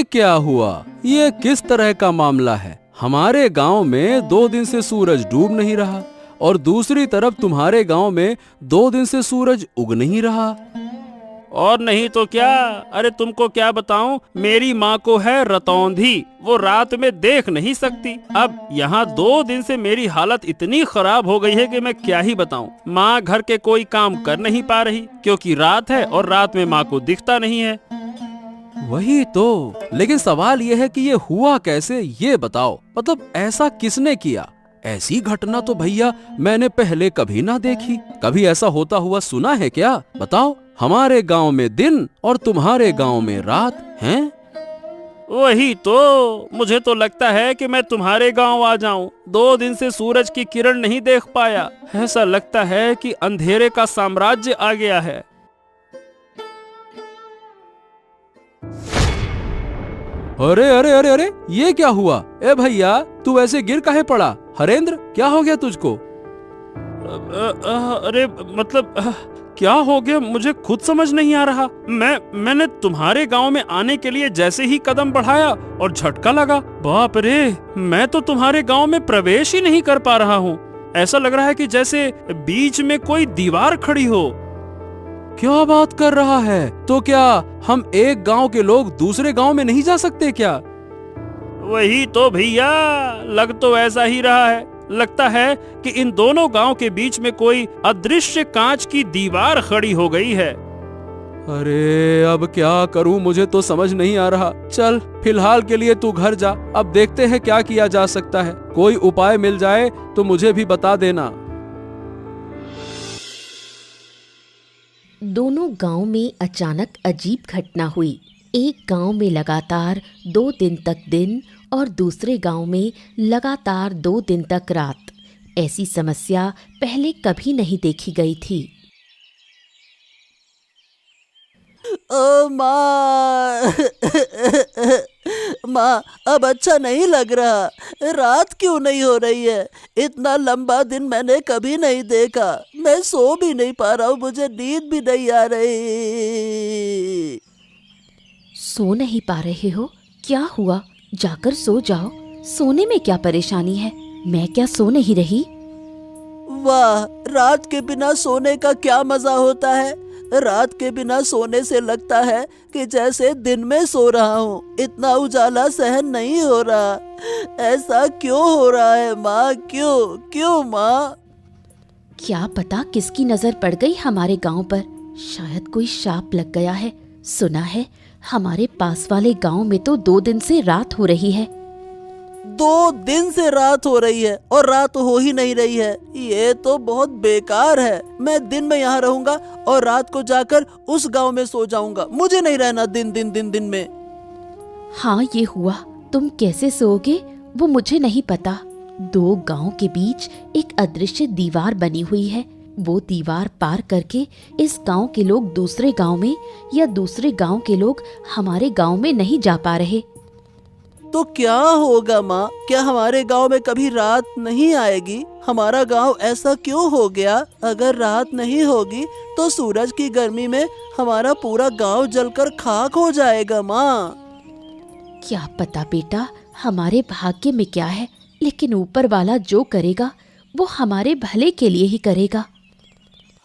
क्या हुआ? ये किस तरह का मामला है? हमारे गांव में 2 दिन से सूरज डूब नहीं रहा और दूसरी तरफ तुम्हारे गांव में 2 दिन से सूरज उग नहीं रहा। और नहीं तो क्या। अरे तुमको क्या बताऊं, मेरी माँ को है रतौंधी, वो रात में देख नहीं सकती। अब यहाँ 2 दिन से मेरी हालत इतनी खराब हो गई है कि मैं क्या ही बताऊं। माँ घर के कोई काम कर नहीं पा रही क्योंकि रात है और रात में माँ को दिखता नहीं है। वही तो, लेकिन सवाल ये है कि ये हुआ कैसे, ये बताओ। मतलब ऐसा किसने किया? ऐसी घटना तो भैया मैंने पहले कभी ना देखी। कभी ऐसा होता हुआ सुना है क्या? बताओ। हमारे गांव में दिन और तुम्हारे गांव में रात हैं। वही तो, मुझे तो लगता है कि मैं तुम्हारे गांव आ जाऊं। 2 दिन से सूरज की किरण नहीं देख पाया। ऐसा लगता है कि अंधेरे का साम्राज्य आ गया है। अरे अरे अरे अरे, ये क्या हुआ? ए भैया, तू ऐसे गिर काहे पड़ा? हरेंद्र, क्या हो गया तुझको? अरे मतलब क्या हो गया, मुझे खुद समझ नहीं आ रहा। मैंने तुम्हारे गांव में आने के लिए जैसे ही कदम बढ़ाया और झटका लगा। बाप रे, मैं तो तुम्हारे गांव में प्रवेश ही नहीं कर पा रहा हूँ। ऐसा लग रहा है कि जैसे बीच में कोई दीवार खड़ी हो। क्या बात कर रहा है? तो क्या हम एक गांव के लोग दूसरे गांव में नहीं जा सकते क्या? वही तो भैया, लग तो ऐसा ही रहा है। लगता है कि इन दोनों गांव के बीच में कोई अदृश्य कांच की दीवार खड़ी हो गई है। अरे अब क्या करूं, मुझे तो समझ नहीं आ रहा। चल, फिलहाल के लिए तू घर जा। अब देखते हैं क्या किया जा सकता है। कोई उपाय मिल जाए तो मुझे भी बता देना। दोनों गांव में अचानक अजीब घटना हुई। एक गांव में लगातार 2 दिन तक दिन और दूसरे गांव में लगातार 2 दिन तक रात। ऐसी समस्या पहले कभी नहीं देखी गई थी। ओ माँ माँ, अब अच्छा नहीं लग रहा। रात क्यों नहीं हो रही है? इतना लंबा दिन मैंने कभी नहीं देखा। मैं सो भी नहीं पा रहा हूँ, मुझे नींद भी नहीं आ रही। सो नहीं पा रहे हो? क्या हुआ? जाकर सो जाओ। सोने में क्या परेशानी है? मैं क्या सो नहीं रही? वाह, रात के बिना सोने का क्या मजा होता है। रात के बिना सोने से लगता है कि जैसे दिन में सो रहा हूँ। इतना उजाला सहन नहीं हो रहा। ऐसा क्यों हो रहा है माँ? क्यों क्यों माँ? क्या पता किसकी नजर पड़ गई हमारे गांव पर। शायद कोई शाप लग गया है। सुना है हमारे पास वाले गांव में तो 2 दिन से रात हो रही है। 2 दिन से रात हो रही है और रात हो ही नहीं रही है। ये तो बहुत बेकार है। मैं दिन में यहाँ रहूंगा और रात को जाकर उस गांव में सो जाऊंगा। मुझे नहीं रहना दिन में। हाँ, ये हुआ। तुम कैसे सोओगे वो मुझे नहीं पता। 2 गांव के बीच एक अदृश्य दीवार बनी हुई है। वो दीवार पार करके इस गांव के लोग दूसरे गांव में या दूसरे गांव के लोग हमारे गांव में नहीं जा पा रहे। तो क्या होगा माँ? क्या हमारे गांव में कभी रात नहीं आएगी? हमारा गांव ऐसा क्यों हो गया? अगर रात नहीं होगी तो सूरज की गर्मी में हमारा पूरा गांव जलकर खाक हो जाएगा माँ। क्या पता बेटा, हमारे भाग्य में क्या है, लेकिन ऊपर वाला जो करेगा वो हमारे भले के लिए ही करेगा।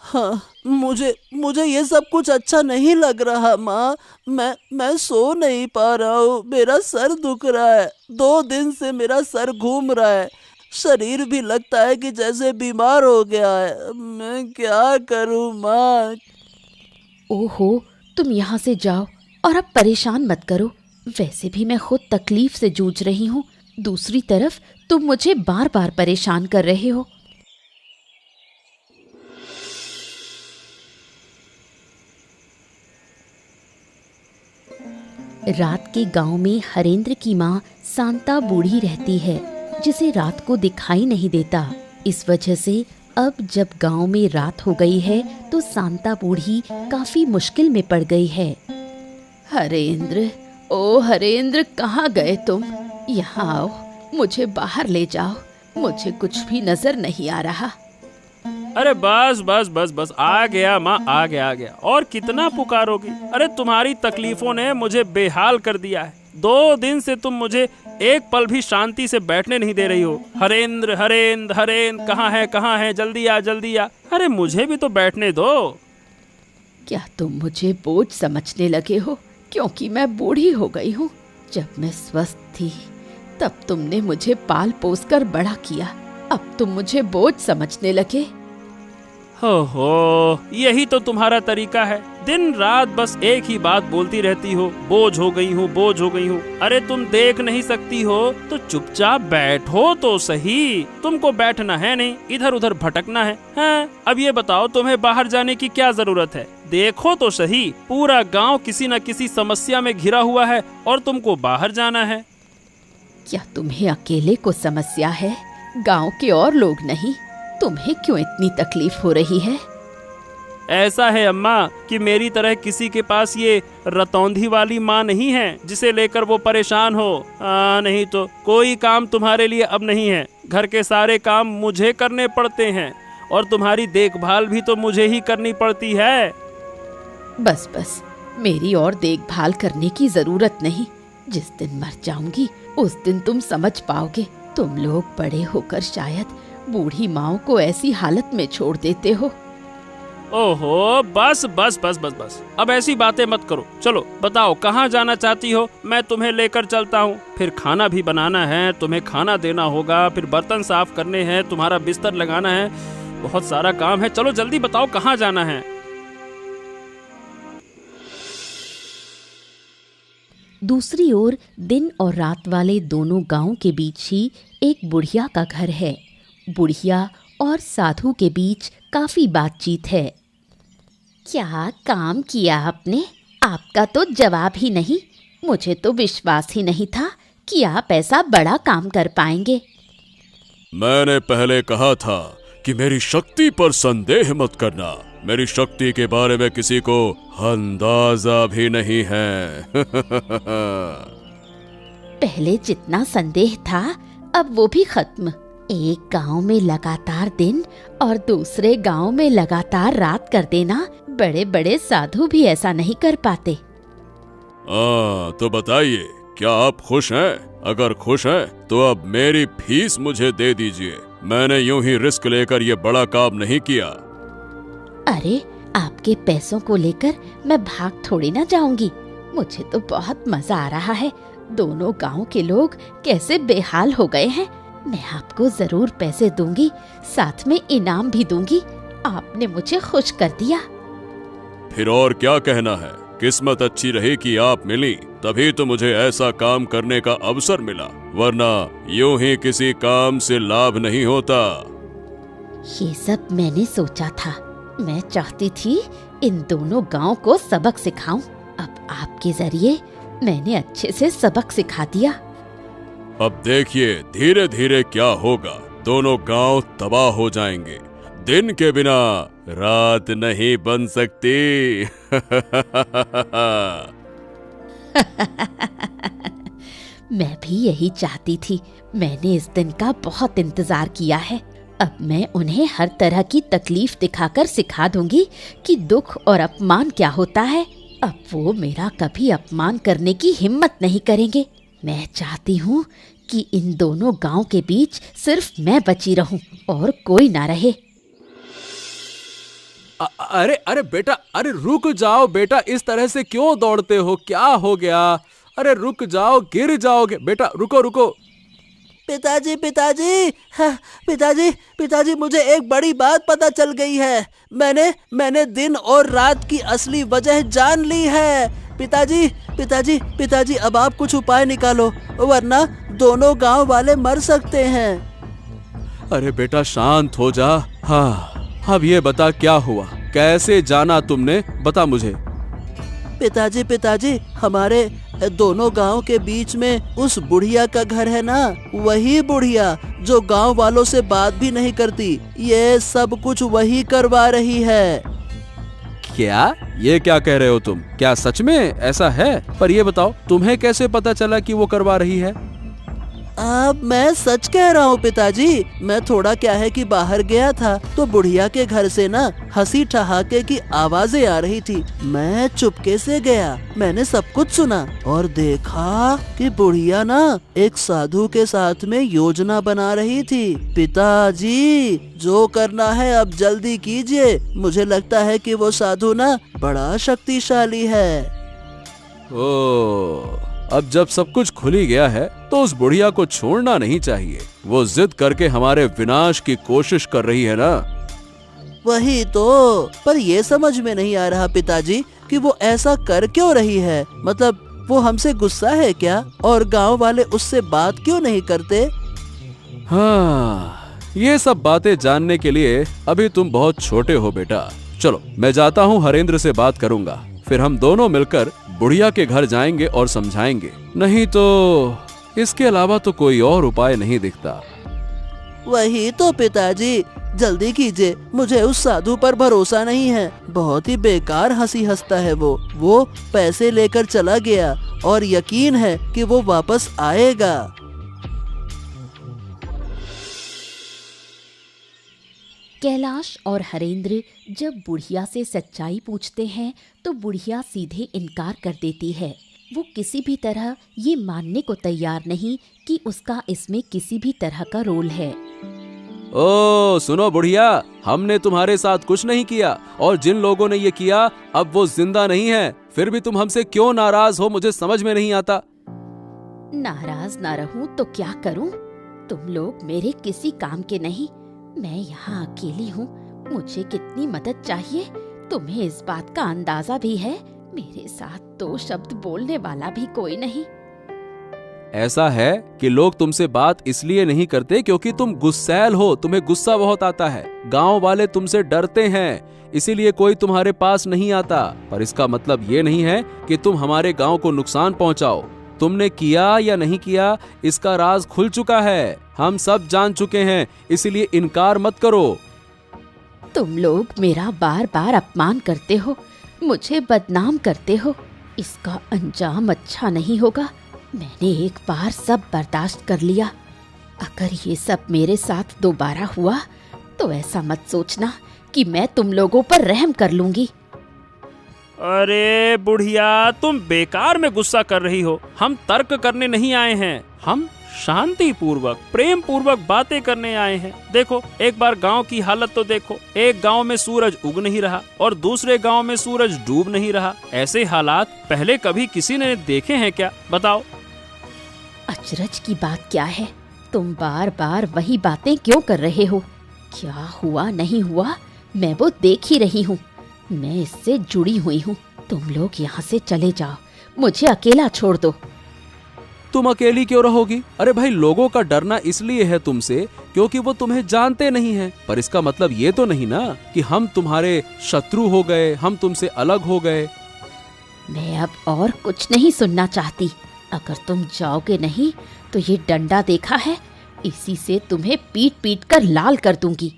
हाँ, मुझे ये सब कुछ अच्छा नहीं लग रहा माँ। मैं सो नहीं पा रहा हूँ। मेरा सर दुख रहा है। 2 दिन से मेरा सर घूम रहा है। शरीर भी लगता है कि जैसे बीमार हो गया है। मैं क्या करूँ माँ? ओहो, तुम यहाँ से जाओ और अब परेशान मत करो। वैसे भी मैं खुद तकलीफ से जूझ रही हूँ। दूसरी तरफ तुम मुझे बार बार परेशान कर रहे हो। रात के गांव में हरेंद्र की माँ शांता बूढ़ी रहती है, जिसे रात को दिखाई नहीं देता। इस वजह से अब जब गांव में रात हो गई है तो शांता बूढ़ी काफी मुश्किल में पड़ गई है। हरेंद्र, ओ हरेंद्र, कहाँ गए तुम? यहाँ आओ, मुझे बाहर ले जाओ। मुझे कुछ भी नजर नहीं आ रहा। अरे बस बस बस बस, आ गया माँ, आ गया। और कितना पुकारोगी? अरे तुम्हारी तकलीफों ने मुझे बेहाल कर दिया है। 2 दिन से तुम मुझे एक पल भी शांति से बैठने नहीं दे रही हो। हरेंद्र हरेंद्र हरेंद्र, कहाँ है, जल्दी आ जल्दी आ। अरे मुझे भी तो बैठने दो। क्या तुम मुझे बोझ समझने लगे हो क्योंकि मैं बूढ़ी हो गई हूँ? जब मैं स्वस्थ थी तब तुमने मुझे पाल पोस कर बड़ा किया, अब तुम मुझे बोझ समझने लगे। हो, यही तो तुम्हारा तरीका है। दिन रात बस एक ही बात बोलती रहती हो, बोझ हो गई हूँ, बोझ हो गई हूँ। अरे तुम देख नहीं सकती हो तो चुपचाप बैठो तो सही। तुमको बैठना है नहीं, इधर उधर भटकना है। हाँ, अब ये बताओ तुम्हें बाहर जाने की क्या जरूरत है? देखो तो सही, पूरा गांव किसी न किसी समस्या में घिरा हुआ है और तुमको बाहर जाना है। क्या तुम्हें अकेले को समस्या है, गांव के और लोग नहीं? तुम्हें क्यों इतनी तकलीफ हो रही है? ऐसा है अम्मा कि मेरी तरह किसी के पास ये रतौंधी वाली माँ नहीं है जिसे लेकर वो परेशान हो। नहीं तो कोई काम तुम्हारे लिए अब नहीं है। घर के सारे काम मुझे करने पड़ते हैं और तुम्हारी देखभाल भी तो मुझे ही करनी पड़ती है। बस बस, मेरी और देखभाल करने की जरूरत नहीं। जिस दिन मर जाऊंगी उस दिन तुम समझ पाओगे। तुम लोग बड़े होकर शायद बूढ़ी माँ को ऐसी हालत में छोड़ देते हो। ओहो, बस बस बस बस बस, अब ऐसी बातें मत करो। चलो बताओ कहाँ जाना चाहती हो, मैं तुम्हें लेकर चलता हूँ। फिर खाना भी बनाना है, तुम्हें खाना देना होगा, फिर बर्तन साफ करने हैं, तुम्हारा बिस्तर लगाना है, बहुत सारा काम है। चलो जल्दी बताओ कहाँ जाना है। दूसरी ओर दिन और रात वाले दोनों गांव के बीच ही एक बुढ़िया का घर है। बुढ़िया और साधु के बीच काफी बातचीत है। क्या काम किया आपने? आपका तो जवाब ही नहीं। मुझे तो विश्वास ही नहीं था कि आप ऐसा बड़ा काम कर पाएंगे। मैंने पहले कहा था कि मेरी शक्ति पर संदेह मत करना। मेरी शक्ति के बारे में किसी को अंदाजा भी नहीं है। पहले जितना संदेह था अब वो भी खत्म। एक गांव में लगातार दिन और दूसरे गांव में लगातार रात कर देना, बड़े बड़े साधु भी ऐसा नहीं कर पाते। तो बताइए, क्या आप खुश हैं? अगर खुश हैं तो अब मेरी फीस मुझे दे दीजिए। मैंने यूं ही रिस्क लेकर ये बड़ा काम नहीं किया। अरे, आपके पैसों को लेकर मैं भाग थोड़ी ना जाऊंगी। मुझे तो बहुत मजा आ रहा है। दोनों गांव के लोग कैसे बेहाल हो गए हैं। मैं आपको जरूर पैसे दूंगी, साथ में इनाम भी दूंगी। आपने मुझे खुश कर दिया। फिर और क्या कहना है? किस्मत अच्छी रही कि आप मिली, तभी तो मुझे ऐसा काम करने का अवसर मिला, वरना यूं ही किसी काम से लाभ नहीं होता। ये सब मैंने सोचा था। मैं चाहती थी इन दोनों गांव को सबक सिखाऊं। अब आपके जरिए मैंने अच्छे से सबक सिखा दिया। अब देखिए धीरे धीरे क्या होगा। दोनों गांव तबाह हो जाएंगे। दिन के बिना रात नहीं बन सकती। मैं भी यही चाहती थी। मैंने इस दिन का बहुत इंतजार किया है। अब मैं उन्हें हर तरह की तकलीफ दिखाकर सिखा दूंगी कि दुख और अपमान क्या होता है। अब वो मेरा कभी अपमान करने की हिम्मत नहीं करेंगे। मैं चाहती हूँ कि इन दोनों गांव के बीच सिर्फ मैं बची रहूं और कोई ना रहे। अरे अरे बेटा, अरे रुक जाओ बेटा, इस तरह से क्यों दौड़ते हो? क्या हो गया? अरे रुक जाओ, गिर जाओगे। बेटा रुको रुको। पिताजी पिताजी, हाँ, पिताजी पिताजी, मुझे एक बड़ी बात पता चल गई है। मैंने दिन और रात की असली वजह जान ली है। पिताजी पिताजी पिताजी, अब आप कुछ उपाय निकालो, वरना दोनों गांव वाले मर सकते हैं। अरे बेटा शांत हो जा। हाँ, अब ये बता क्या हुआ, कैसे जाना तुमने, बता मुझे। पिताजी पिताजी, हमारे दोनों गांव के बीच में उस बुढ़िया का घर है ना, वही बुढ़िया जो गांव वालों से बात भी नहीं करती, ये सब कुछ वही करवा रही है। क्या? ये क्या कह रहे हो तुम? क्या सच में ऐसा है? पर ये बताओ तुम्हें कैसे पता चला कि वो करवा रही है? मैं सच कह रहा हूँ पिताजी। मैं थोड़ा क्या है कि बाहर गया था तो बुढ़िया के घर से ना हंसी ठहाके की आवाजें आ रही थी। मैं चुपके से गया, मैंने सब कुछ सुना और देखा कि बुढ़िया ना एक साधु के साथ में योजना बना रही थी। पिताजी, जो करना है अब जल्दी कीजिए। मुझे लगता है कि वो साधु ना बड़ा शक्तिशाली है। ओ, अब जब सब कुछ खुल ही गया है तो उस बुढ़िया को छोड़ना नहीं चाहिए। वो जिद करके हमारे विनाश की कोशिश कर रही है ना। वही तो, पर ये समझ में नहीं आ रहा पिताजी कि वो ऐसा कर क्यों रही है। मतलब वो हमसे गुस्सा है क्या? और गांव वाले उससे बात क्यों नहीं करते? हाँ, ये सब बातें जानने के लिए अभी तुम बहुत छोटे हो बेटा। चलो मैं जाता हूँ, हरेंद्र से बात करूंगा, फिर हम दोनों मिलकर बुढ़िया के घर जाएंगे और समझाएंगे। नहीं तो इसके अलावा तो कोई और उपाय नहीं दिखता। वही तो पिताजी, जल्दी कीजिए। मुझे उस साधु पर भरोसा नहीं है। बहुत ही बेकार हंसी हंसता है वो पैसे लेकर चला गया और यकीन है कि वो वापस आएगा। कैलाश और हरेंद्र जब बुढ़िया से सच्चाई पूछते हैं तो बुढ़िया सीधे इनकार कर देती है। वो किसी भी तरह ये मानने को तैयार नहीं कि उसका इसमें किसी भी तरह का रोल है। ओ सुनो बुढ़िया, हमने तुम्हारे साथ कुछ नहीं किया और जिन लोगों ने ये किया अब वो जिंदा नहीं है। फिर भी तुम हमसे क्यों नाराज हो, मुझे समझ में नहीं आता। नाराज ना रहूं तो क्या करूं? तुम लोग मेरे किसी काम के नहीं। मैं यहाँ अकेली हूँ। मुझे कितनी मदद चाहिए तुम्हें इस बात का अंदाजा भी है। मेरे साथ 2 शब्द बोलने वाला भी कोई नहीं। ऐसा है कि लोग तुमसे बात इसलिए नहीं करते क्योंकि तुम गुस्सैल हो, तुम्हें गुस्सा बहुत आता है। गांव वाले तुमसे डरते हैं, इसीलिए कोई तुम्हारे पास नहीं आता। पर इसका मतलब ये नहीं है कि तुम हमारे गांव को नुकसान पहुंचाओ। तुमने किया या नहीं किया इसका राज खुल चुका है, हम सब जान चुके हैं, इसीलिए इनकार मत करो। तुम लोग मेरा बार बार अपमान करते हो, मुझे बदनाम करते हो। इसका अंजाम अच्छा नहीं होगा। मैंने एक बार सब बर्दाश्त कर लिया। अगर ये सब मेरे साथ दोबारा हुआ तो ऐसा मत सोचना कि मैं तुम लोगों पर रहम कर लूंगी। अरे बुढ़िया, तुम बेकार में गुस्सा कर रही हो। हम तर्क करने नहीं आए हैं, हम शांति पूर्वक प्रेम पूर्वक बातें करने आए हैं। देखो, एक बार गांव की हालत तो देखो। एक गांव में सूरज उग नहीं रहा और दूसरे गांव में सूरज डूब नहीं रहा। ऐसे हालात पहले कभी किसी ने देखे हैं क्या? बताओ। अचरज की बात क्या है? तुम बार बार वही बातें क्यों कर रहे हो? क्या हुआ नहीं हुआ मैं वो देख ही रही हूँ। मैं इससे जुड़ी हुई हूँ। तुम लोग यहाँ से चले जाओ, मुझे अकेला छोड़ दो। तुम अकेली क्यों रहोगी? अरे भाई, लोगों का डरना इसलिए है तुमसे क्योंकि वो तुम्हें जानते नहीं हैं। पर इसका मतलब ये तो नहीं ना कि हम तुम्हारे शत्रु हो गए, हम तुमसे अलग हो गए। मैं अब और कुछ नहीं सुनना चाहती। अगर तुम जाओगे नहीं तो ये डंडा देखा है, इसी से तुम्हें पीट पीट कर लाल कर दूंगी।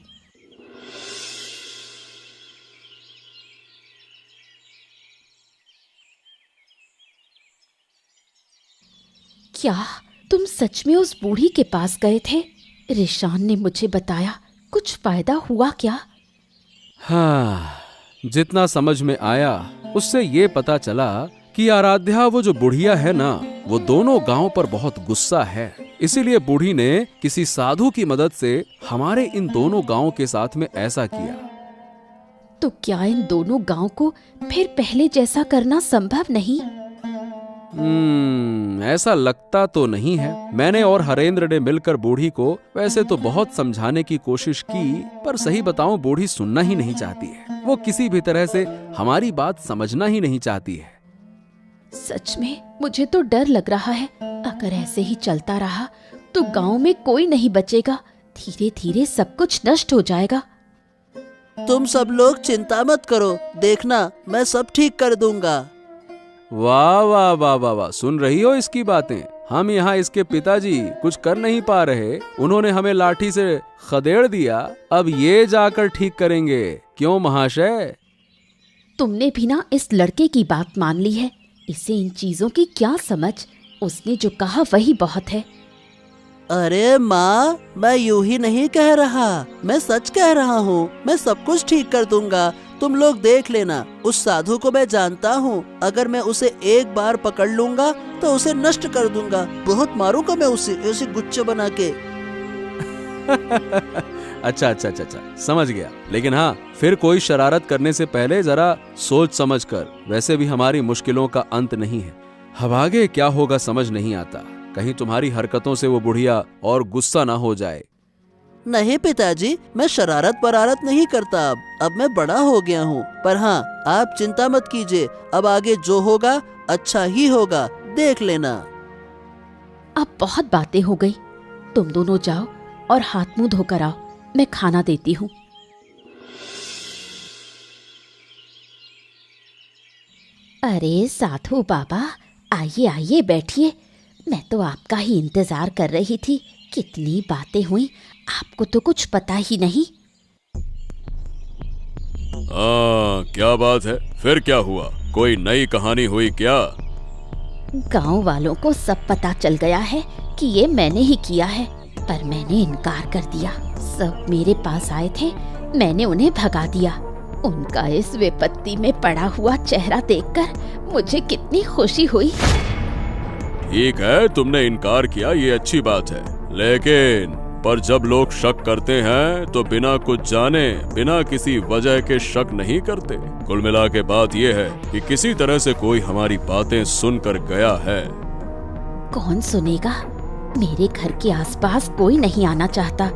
क्या तुम सच में उस बूढ़ी के पास गए थे? रिशान ने मुझे बताया। कुछ फायदा हुआ क्या? हाँ, जितना समझ में आया उससे ये पता चला कि आराध्या, वो जो बुढ़िया है ना, वो दोनों गांव पर बहुत गुस्सा है। इसीलिए बूढ़ी ने किसी साधु की मदद से हमारे इन दोनों गांव के साथ में ऐसा किया। तो क्या इन दोनों गांव को फिर पहले जैसा करना संभव नहीं? ऐसा लगता तो नहीं है। मैंने और हरेंद्र ने मिलकर बूढ़ी को वैसे तो बहुत समझाने की कोशिश की, पर सही बताऊं बूढ़ी सुनना ही नहीं चाहती है। वो किसी भी तरह से हमारी बात समझना ही नहीं चाहती है। सच में मुझे तो डर लग रहा है। अगर ऐसे ही चलता रहा तो गांव में कोई नहीं बचेगा। धीरे धीरे सब कुछ नष्ट हो जाएगा। तुम सब लोग चिंता मत करो, देखना मैं सब ठीक कर दूंगा। वाह वाह वाह वाह वाह, सुन रही हो इसकी बातें? हम यहाँ इसके पिताजी कुछ कर नहीं पा रहे, उन्होंने हमें लाठी से खदेड़ दिया, अब ये जाकर ठीक करेंगे। क्यों महाशय? तुमने भी ना इस लड़के की बात मान ली है। इसे इन चीजों की क्या समझ? उसने जो कहा वही बहुत है। अरे माँ, मैं यूं ही नहीं कह रहा, मैं सच कह रहा हूँ। मैं सब कुछ ठीक कर दूंगा, तुम लोग देख लेना। उस साधु को मैं जानता हूँ, अगर मैं उसे एक बार पकड़ लूंगा तो उसे नष्ट कर दूंगा। बहुत मारूंगा मैं उसे गुच्छे बना के। अच्छा, समझ गया। लेकिन हाँ, फिर कोई शरारत करने से पहले जरा सोच समझ कर। वैसे भी हमारी मुश्किलों का अंत नहीं है। अब आगे क्या होगा समझ नहीं आता। कहीं तुम्हारी हरकतों से वो बुढ़िया और गुस्सा ना हो जाए। नहीं पिताजी, मैं शरारत परारत नहीं करता। अब मैं बड़ा हो गया हूँ। पर हाँ, आप चिंता मत कीजिए, अब आगे जो होगा अच्छा ही होगा, देख लेना। अब बहुत बातें हो गई, तुम दोनों जाओ और हाथ मुंह धोकर आओ, मैं खाना देती हूँ। अरे साधु बाबा, आइए आइए बैठिए। मैं तो आपका ही इंतजार कर रही थी। कितनी बातें हुई, आपको तो कुछ पता ही नहीं। क्या बात है? फिर क्या हुआ? कोई नई कहानी हुई क्या? गांव वालों को सब पता चल गया है कि ये मैंने ही किया है, पर मैंने इनकार कर दिया। सब मेरे पास आए थे, मैंने उन्हें भगा दिया। उनका इस विपत्ति में पड़ा हुआ चेहरा देखकर मुझे कितनी खुशी हुई। ठीक है, तुमने इनकार किया, ये अच्छी बात है। लेकिन पर जब लोग शक करते हैं तो बिना कुछ जाने, बिना किसी वजह के शक नहीं करते। कुल मिला के बात यह है कि किसी तरह से कोई हमारी बातें सुनकर गया है। कौन सुनेगा? मेरे घर के आसपास कोई नहीं आना चाहता।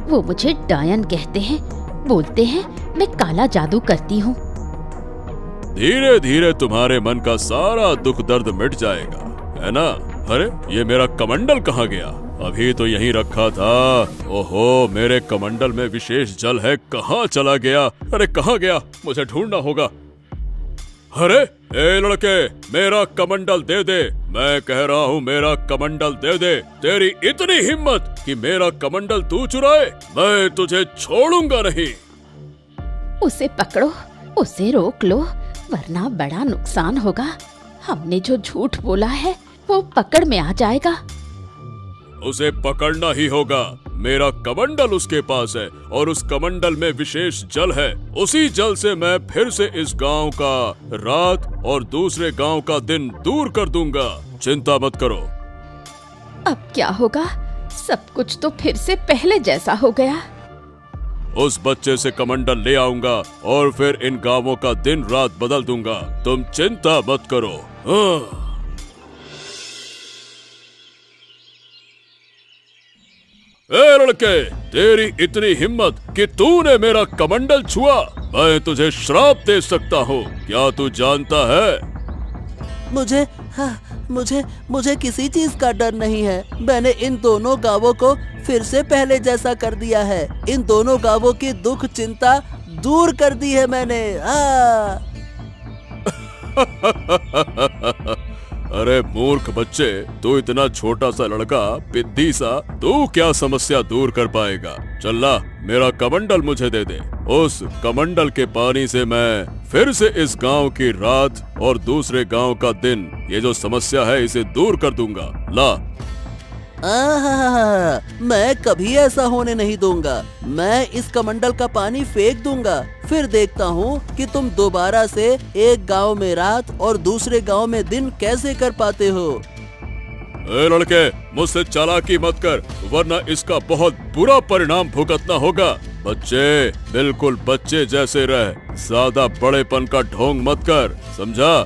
वो मुझे डायन कहते हैं, बोलते हैं मैं काला जादू करती हूँ। धीरे धीरे तुम्हारे मन का सारा दुख दर्द मिट जाएगा, है ना? अरे ये मेरा कमंडल कहाँ गया? अभी तो यहीं रखा था। ओहो, मेरे कमंडल में विशेष जल है, कहाँ चला गया? अरे कहाँ गया? मुझे ढूंढना होगा। अरे ए लड़के, मेरा कमंडल दे दे। मैं कह रहा हूँ मेरा कमंडल दे दे। तेरी इतनी हिम्मत कि मेरा कमंडल तू चुराए? मैं तुझे छोड़ूंगा नहीं। उसे पकड़ो, उसे रोक लो, वरना बड़ा नुकसान होगा। हमने जो झूठ बोला है वो पकड़ में आ जाएगा। उसे पकड़ना ही होगा। मेरा कमंडल उसके पास है और उस कमंडल में विशेष जल है। उसी जल से मैं फिर से इस गांव का रात और दूसरे गांव का दिन दूर कर दूंगा। चिंता मत करो। अब क्या होगा? सब कुछ तो फिर से पहले जैसा हो गया। उस बच्चे से कमंडल ले आऊंगा और फिर इन गांवों का दिन रात बदल दूंगा। तुम चिंता मत करो। ए लड़के, तेरी इतनी हिम्मत कि तूने मेरा कमंडल छुआ, मैं तुझे श्राप दे सकता हूँ। क्या तू जानता है? मुझे किसी चीज का डर नहीं है। मैंने इन दोनों गांवों को फिर से पहले जैसा कर दिया है। इन दोनों गांवों की दुख चिंता दूर कर दी है मैंने। अरे मूर्ख बच्चे, तू इतना छोटा सा लड़का, पिद्दी सा, तू क्या समस्या दूर कर पाएगा? चल ला, मेरा कमंडल मुझे दे दे। उस कमंडल के पानी से मैं फिर से इस गांव की रात और दूसरे गांव का दिन, ये जो समस्या है, इसे दूर कर दूंगा। ला। मैं कभी ऐसा होने नहीं दूंगा। मैं इस कमंडल का पानी फेंक दूंगा, फिर देखता हूँ कि तुम दोबारा से एक गांव में रात और दूसरे गांव में दिन कैसे कर पाते हो। ए लड़के, मुझसे चालाकी मत कर, वरना इसका बहुत बुरा परिणाम भुगतना होगा। बच्चे, बिल्कुल बच्चे जैसे रह, ज्यादा बड़ेपन का ढोंग मत कर, समझा?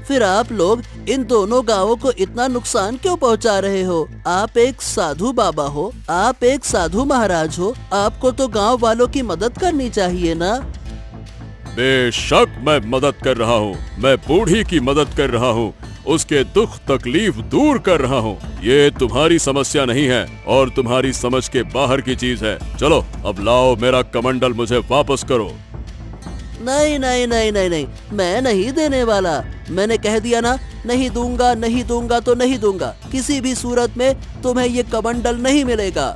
फिर आप लोग इन दोनों गांवों को इतना नुकसान क्यों पहुंचा रहे हो? आप एक साधु बाबा हो, आप एक साधु महाराज हो, आपको तो गांव वालों की मदद करनी चाहिए ना? बेशक मैं मदद कर रहा हूँ। मैं बूढ़ी की मदद कर रहा हूँ, उसके दुख तकलीफ दूर कर रहा हूँ। ये तुम्हारी समस्या नहीं है और तुम्हारी समझ के बाहर की चीज है। चलो अब लाओ, मेरा कमंडल मुझे वापस करो। नहीं नहीं नहीं नहीं नहीं, मैं नहीं देने वाला। मैंने कह दिया ना, नहीं दूंगा, नहीं दूंगा तो नहीं दूंगा। किसी भी सूरत में तुम्हें ये कमंडल नहीं मिलेगा।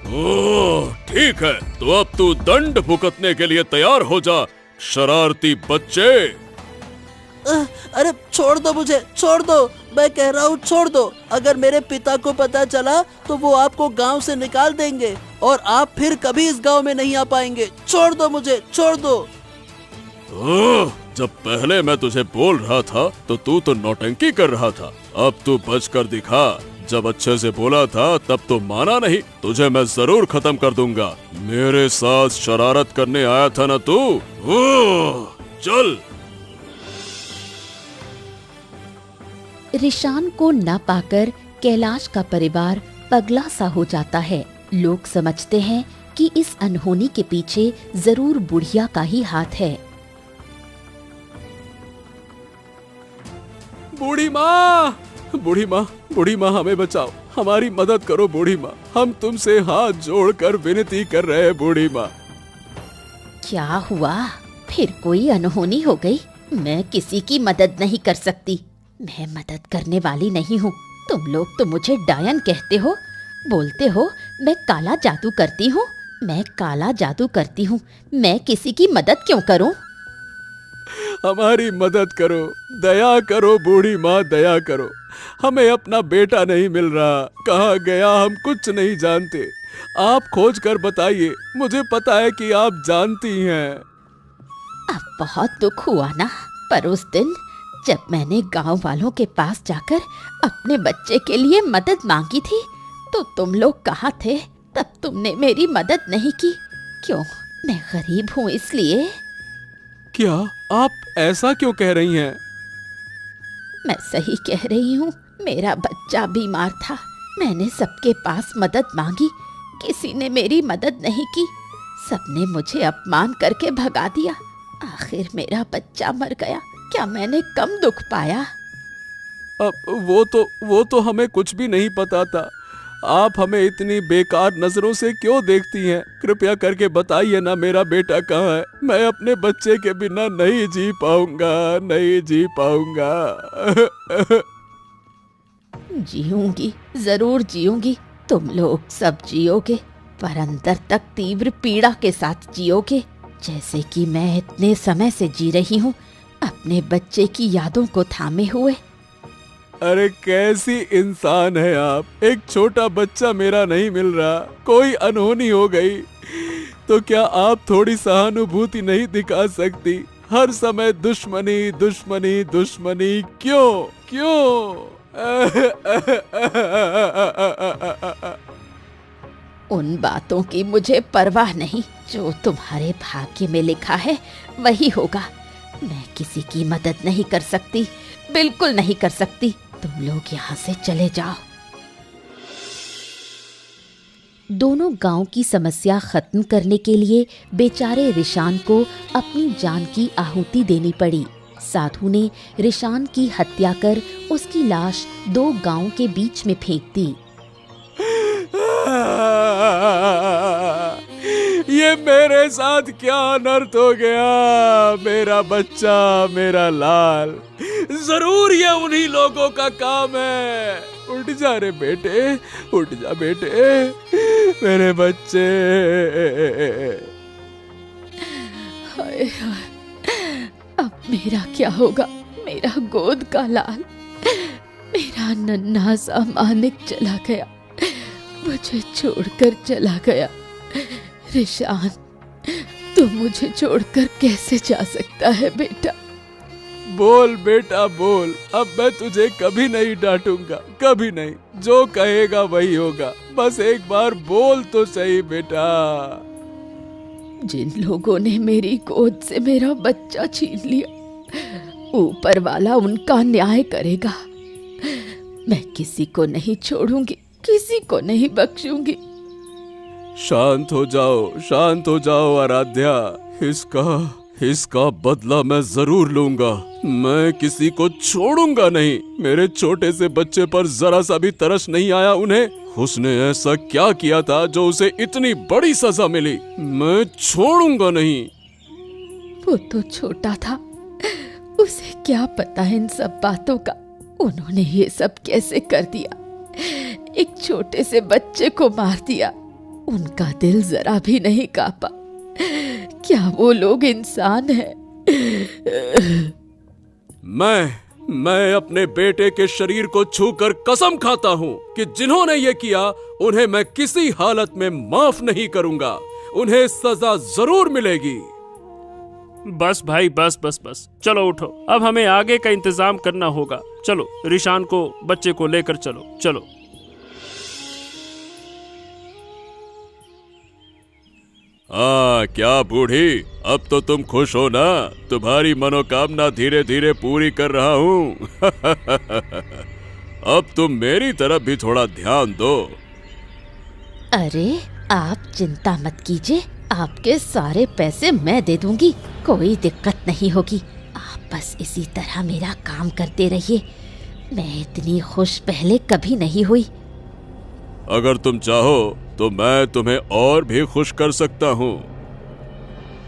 ओह, ठीक है, तो अब तू दंड भुगतने के लिए तैयार हो जा, शरारती बच्चे। अरे छोड़ दो मुझे, छोड़ दो, मैं कह रहा हूँ छोड़ दो। अगर मेरे पिता को पता चला तो वो आपको गांव से निकाल देंगे और आप फिर कभी इस गांव में नहीं आ पाएंगे। छोड़ दो मुझे, छोड़ दो। जब पहले मैं तुझे बोल रहा था तो तू तो नौटंकी कर रहा था, अब तू बच कर दिखा। जब अच्छे से बोला था तब तो माना नहीं, तुझे मैं जरूर खत्म कर दूंगा। मेरे साथ शरारत करने आया था ना तू? चल। रिशान को न पाकर कैलाश का परिवार पगला सा हो जाता है। लोग समझते हैं कि इस अनहोनी के पीछे जरूर बुढ़िया का ही हाथ है। बूढ़ी माँ, बूढ़ी माँ, बूढ़ी माँ, हमें बचाओ, हमारी मदद करो बूढ़ी माँ, हम तुमसे हाथ जोड़कर विनती कर रहे हैं बूढ़ी माँ। क्या हुआ? फिर कोई अनहोनी हो गई? मैं किसी की मदद नहीं कर सकती, मैं मदद करने वाली नहीं हूँ। तुम लोग तो मुझे डायन कहते हो, बोलते हो मैं काला जादू करती हूँ। मैं काला जादू करती हूँ, मैं किसी की मदद क्यों करूँ? हमारी मदद करो, दया करो बूढ़ी माँ, दया करो। हमें अपना बेटा नहीं मिल रहा, कहाँ गया हम कुछ नहीं जानते। आप खोज कर बताइए, मुझे पता है कि आप जानती हैं। अब बहुत दुख हुआ ना, पर उस दिन जब मैंने गांव वालों के पास जाकर अपने बच्चे के लिए मदद मांगी थी तो तुम लोग कहाँ थे? तब तुमने मेरी मदद नहीं की। क्यों? मैं गरीब हूँ इसलिए? क्या आप ऐसा क्यों कह रही हैं? मैं सही कह रही हूँ, मेरा बच्चा बीमार था, मैंने सबके पास मदद मांगी, किसी ने मेरी मदद नहीं की, सबने मुझे अपमान करके भगा दिया। आखिर मेरा बच्चा मर गया, क्या मैंने कम दुख पाया? अब वो तो हमें कुछ भी नहीं पता था। आप हमें इतनी बेकार नजरों से क्यों देखती हैं? कृपया करके बताइए ना, मेरा बेटा कहाँ है? मैं अपने बच्चे के बिना नहीं जी पाऊंगा, नहीं जी पाऊंगा। जीऊंगी, जरूर जीऊंगी। तुम लोग सब जियोगे, पर अंदर तक तीव्र पीड़ा के साथ जियोगे, जैसे कि मैं इतने समय से जी रही हूँ, अपने बच्चे की यादों को थामे हुए। अरे कैसी इंसान है आप! एक छोटा बच्चा मेरा नहीं मिल रहा, कोई अनहोनी हो गई तो क्या आप थोड़ी सहानुभूति नहीं दिखा सकती? हर समय दुश्मनी दुश्मनी दुश्मनी, क्यों क्यों? उन बातों की मुझे परवाह नहीं, जो तुम्हारे भाग्य में लिखा है वही होगा। मैं किसी की मदद नहीं कर सकती, बिल्कुल नहीं कर सकती। तुम लोग यहाँ से चले जाओ। दोनों गांव की समस्या खत्म करने के लिए बेचारे रिशान को अपनी जान की आहुति देनी पड़ी। साधु ने रिशान की हत्या कर उसकी लाश 2 गांव के बीच में फेंक दी। ये मेरे साथ क्या अनर्थ हो गया? मेरा बच्चा, मेरा लाल, जरूर ये उन्हीं लोगों का काम है। उठ जा रे बेटे, उठ जा बेटे, मेरे बच्चे। हाय हाय, अब मेरा क्या होगा? मेरा गोद का लाल, मेरा नन्हा सा मानिक चला गया, मुझे छोड़कर चला गया। रिशान, तू मुझे छोड़कर कैसे जा सकता है बेटा? बोल बेटा बोल, अब मैं तुझे कभी नहीं डांटूंगा, कभी नहीं। जो कहेगा वही होगा, बस एक बार बोल तो सही बेटा। जिन लोगों ने मेरी गोद से मेरा बच्चा छीन लिया, ऊपर वाला उनका न्याय करेगा। मैं किसी को नहीं छोड़ूंगी, किसी को नहीं बख्शूंगी। शांत हो जाओ, शांत हो जाओ आराध्या। इसका बदला मैं जरूर लूंगा। मैं किसी को छोड़ूंगा नहीं। मेरे छोटे से बच्चे पर जरा सा भी तरस नहीं आया उन्हें। उसने ऐसा क्या किया था जो उसे इतनी बड़ी सजा मिली? मैं छोड़ूंगा नहीं। वो तो छोटा था, उसे क्या पता इन सब बातों का। उन्होंने ये सब कैसे कर दिया? एक छोटे से बच्चे को मार दिया। उनका दिल जरा भी नहीं कांपा। क्या वो लोग इंसान हैं? मैं अपने बेटे के शरीर को छूकर कसम खाता हूँ कि जिन्होंने ये किया उन्हें मैं किसी हालत में माफ नहीं करूंगा। उन्हें सजा जरूर मिलेगी। बस भाई, बस बस बस, चलो उठो, अब हमें आगे का इंतजाम करना होगा। चलो रिशान को, बच्चे को लेकर चलो। चलो। क्या बूढ़ी, अब तो तुम खुश हो ना? तुम्हारी मनोकामना धीरे धीरे पूरी कर रहा हूँ। अब तुम मेरी तरफ भी थोड़ा ध्यान दो। अरे आप चिंता मत कीजिए, आपके सारे पैसे मैं दे दूंगी, कोई दिक्कत नहीं होगी। आप बस इसी तरह मेरा काम करते रहिए। मैं इतनी खुश पहले कभी नहीं हुई। अगर तुम चाहो तो मैं तुम्हें और भी खुश कर सकता हूँ।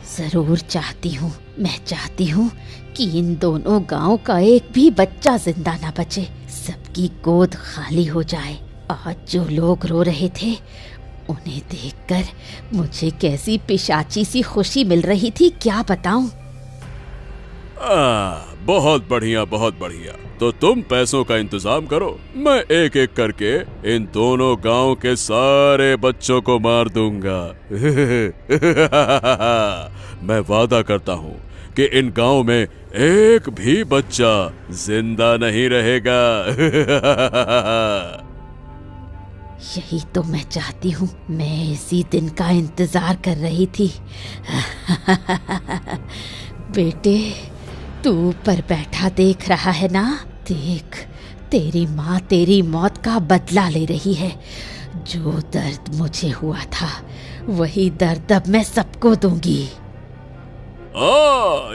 जरूर चाहती हूँ। मैं चाहती हूँ कि इन दोनों गांव का एक भी बच्चा जिंदा ना बचे, सबकी गोद खाली हो जाए। आज जो लोग रो रहे थे उन्हें देखकर मुझे कैसी पिशाची सी खुशी मिल रही थी, क्या बताऊं। बहुत बढ़िया, बहुत बढ़िया। तो तुम पैसों का इंतजाम करो, मैं एक एक करके इन दोनों गांव के सारे बच्चों को मार दूंगा। मैं वादा करता हूँ कि इन गांव में एक भी बच्चा जिंदा नहीं रहेगा। यही तो मैं चाहती हूँ, मैं इसी दिन का इंतजार कर रही थी। बेटे, तू ऊपर बैठा देख रहा है ना? देख, तेरी माँ तेरी मौत का बदला ले रही है। जो दर्द मुझे हुआ था वही दर्द अब मैं सबको दूंगी।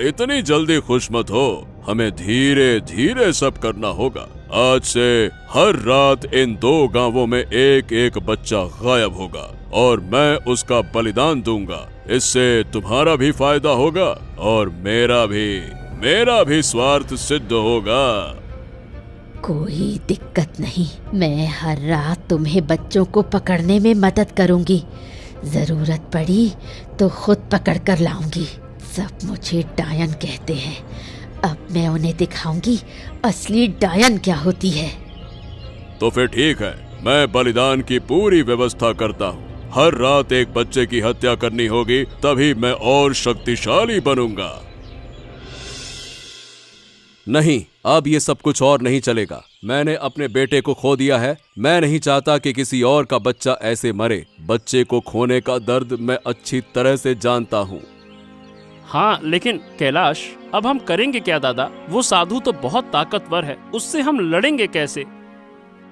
इतनी जल्दी खुश मत हो, हमें धीरे धीरे सब करना होगा। आज से हर रात इन दो गांवों में एक एक बच्चा गायब होगा और मैं उसका बलिदान दूंगा। इससे तुम्हारा भी फायदा होगा और मेरा भी स्वार्थ सिद्ध होगा। कोई दिक्कत नहीं, मैं हर रात तुम्हें बच्चों को पकड़ने में मदद करूंगी। जरूरत पड़ी तो खुद पकड़ कर लाऊंगी। सब मुझे डायन कहते हैं, अब मैं उन्हें दिखाऊंगी असली डायन क्या होती है। तो फिर ठीक है, मैं बलिदान की पूरी व्यवस्था करता हूँ। हर रात एक बच्चे की हत्या करनी होगी, तभी मैं और शक्तिशाली बनूंगा। नहीं, अब ये सब कुछ और नहीं चलेगा। मैंने अपने बेटे को खो दिया है, मैं नहीं चाहता कि किसी और का बच्चा ऐसे मरे। बच्चे को खोने का दर्द मैं अच्छी तरह से जानता हूँ। हाँ, लेकिन कैलाश, अब हम करेंगे क्या दादा? वो साधु तो बहुत ताकतवर है, उससे हम लड़ेंगे कैसे?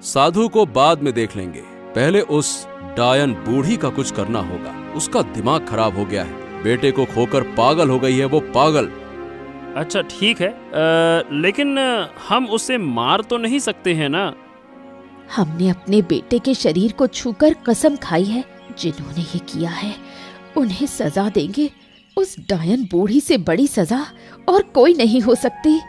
साधु को बाद में देख लेंगे, पहले उस डायन बूढ़ी का कुछ करना होगा। उसका दिमाग खराब हो गया है, बेटे को खोकर पागल हो गई है वो पागल। अच्छा ठीक है, लेकिन हम उसे मार तो नहीं सकते हैं ना? हमने अपने बेटे के शरीर को छूकर कसम खाई है, जिन्होंने ये किया है उन्हें सजा देंगे। उस डायन बूढ़ी से बड़ी सजा और कोई नहीं हो सकती।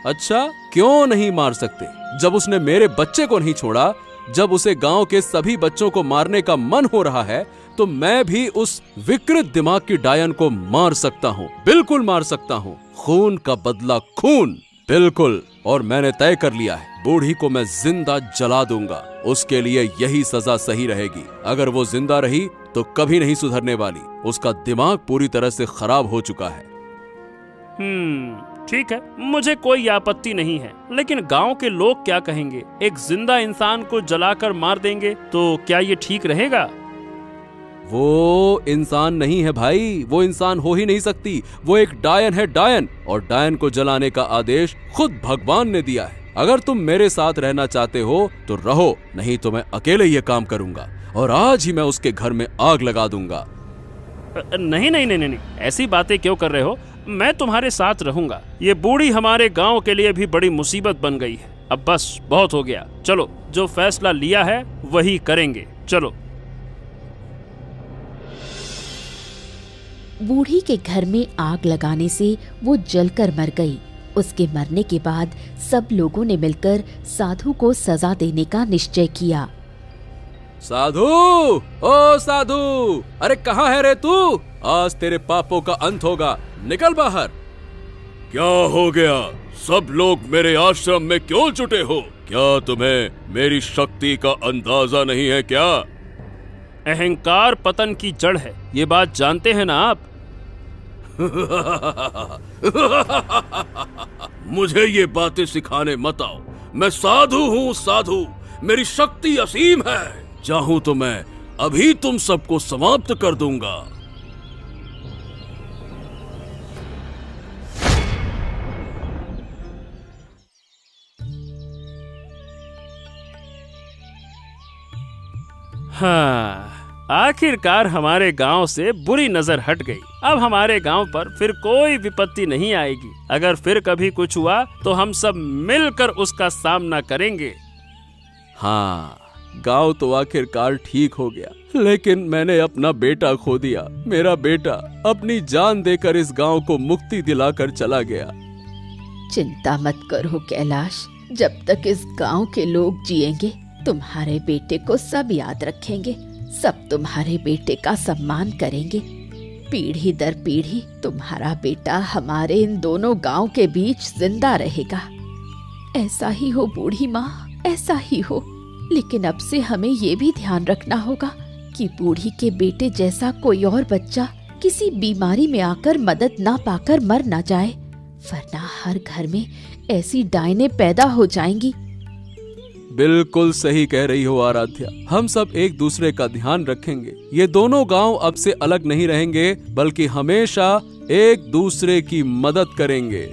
अच्छा, क्यों नहीं मार सकते? जब उसने मेरे बच्चे को नहीं छोड़ा, जब उसे गांव के सभी बच्चों को मारने का मन हो रहा है, तो मैं भी उस विकृत दिमाग की डायन को मार सकता हूँ। बिल्कुल मार सकता हूँ। खून का बदला खून, बिल्कुल। और मैंने तय कर लिया है, बूढ़ी को मैं जिंदा जला दूंगा। उसके लिए यही सजा सही रहेगी। अगर वो जिंदा रही तो कभी नहीं सुधरने वाली। उसका दिमाग पूरी तरह से खराब हो चुका है। ठीक है, मुझे कोई आपत्ति नहीं है, लेकिन गांव के लोग क्या कहेंगे? एक जिंदा इंसान को जलाकर मार देंगे तो क्या ये ठीक रहेगा? वो इंसान नहीं है भाई, वो इंसान हो ही नहीं सकती। वो एक डायन है, डायन। और डायन को जलाने का आदेश खुद भगवान ने दिया है। अगर तुम मेरे साथ रहना चाहते हो तो रहो, नहीं तो मैं अकेले ये काम करूंगा और आज ही मैं उसके घर में आग लगा दूंगा। नहीं नहीं नहीं नहीं, ऐसी बातें क्यों कर रहे हो? मैं तुम्हारे साथ रहूंगा। ये बूढ़ी हमारे गांव के लिए भी बड़ी मुसीबत बन गई है। अब बस बहुत हो गया, चलो जो फैसला लिया है वही करेंगे, चलो। बूढ़ी के घर में आग लगाने से वो जलकर मर गई। उसके मरने के बाद सब लोगों ने मिलकर साधु को सजा देने का निश्चय किया। साधु, ओ साधु, अरे कहाँ है रे तू? आज तेरे पापों का अंत होगा, निकल बाहर। क्या हो गया? सब लोग मेरे आश्रम में क्यों जुटे हो? क्या तुम्हें मेरी शक्ति का अंदाजा नहीं है क्या? अहंकार पतन की जड़ है, ये बात जानते हैं ना आप? मुझे ये बातें सिखाने मत आओ। मैं साधु हूँ, साधु। मेरी शक्ति असीम है। चाहूं तो मैं अभी तुम सबको समाप्त कर दूंगा। हाँ, आखिरकार हमारे गांव से बुरी नजर हट गई। अब हमारे गांव पर फिर कोई विपत्ति नहीं आएगी। अगर फिर कभी कुछ हुआ तो हम सब मिलकर उसका सामना करेंगे। हाँ, गांव तो आखिरकार ठीक हो गया, लेकिन मैंने अपना बेटा खो दिया। मेरा बेटा अपनी जान देकर इस गांव को मुक्ति दिलाकर चला गया। चिंता मत करो कैलाश, जब तक इस गांव के लोग जिएंगे तुम्हारे बेटे को सब याद रखेंगे, सब तुम्हारे बेटे का सम्मान करेंगे। पीढ़ी दर पीढ़ी तुम्हारा बेटा हमारे इन दोनों गांव के बीच जिंदा रहेगा। ऐसा ही हो बूढ़ी माँ, ऐसा ही हो। लेकिन अब से हमें ये भी ध्यान रखना होगा कि बूढ़ी के बेटे जैसा कोई और बच्चा किसी बीमारी में आकर मदद ना पाकर मर ना जाए, वरना हर घर में ऐसी डायनें पैदा हो जाएंगी। बिल्कुल सही कह रही हो आराध्या, हम सब एक दूसरे का ध्यान रखेंगे। ये दोनों गांव अब से अलग नहीं रहेंगे, बल्कि हमेशा एक दूसरे की मदद करेंगे।